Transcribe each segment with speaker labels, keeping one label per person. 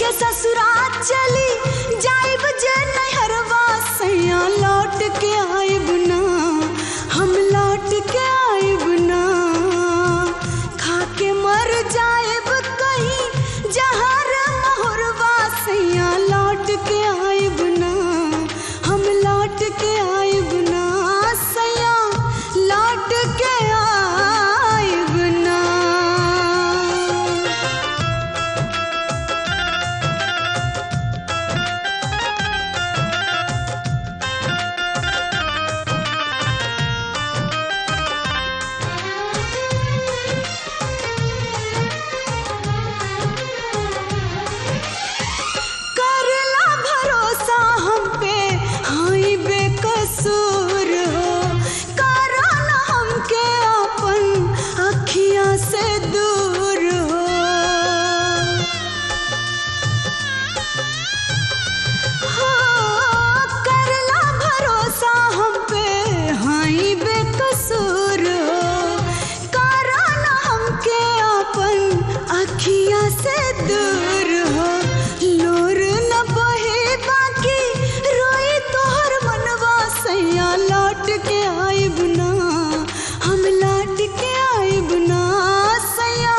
Speaker 1: के ससुराल चली जाइब जे नैहरवा सैया लौट के आइब ना, हम लौट के आइब ना। खा के मर जाइब कहीं जहर महुरवा सैया लौट के आइब ना, हम लौट के आइब ना सैया लौट के आइब ना। करला भरोसा हम पे हाई बेकसूर हो, करो न हमके अपन अखियाँ से दूर हो। हो करला भरोसा हम पे हाई बेकसूर हो, करो न हमके अपन अखियाँ से दूर हो। लोर न बहे बाकी रोई तोहर मनवा सैया लौट के आइब ना, हम लौट के आइब ना सैया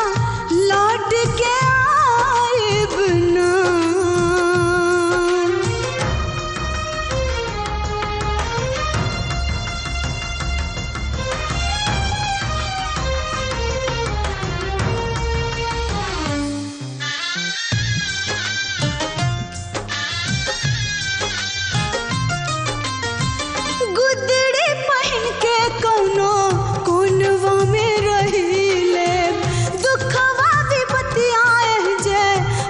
Speaker 1: लौट के आइब ना। गुदड़ी पहन के कौनो कोनवा में रहिले, दुखवा विपतियाए जे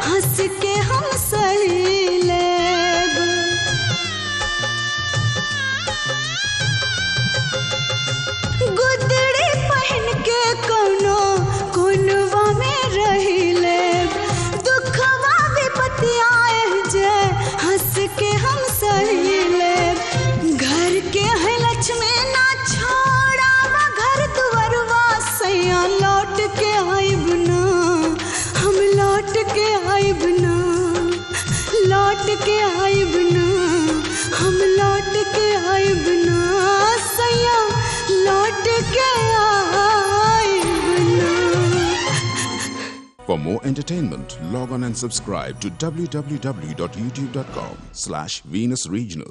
Speaker 1: हंस के हम सही लेब। गुदड़ी पहन के कौनो कोनवा में रहिले, दुखवा विपतियाए जे हंस के हम सही लेब। घर के है लक्ष्मी ना छोड़ावा घर दुआरवा सैया लौट के आइब ना, हम लौट के आइब ना, लौट के आइब ना, हम लौट के आइब ना सैया लौट के आइब ना।
Speaker 2: For more entertainment, log on and subscribe to www.youtube.com/Venus Regional.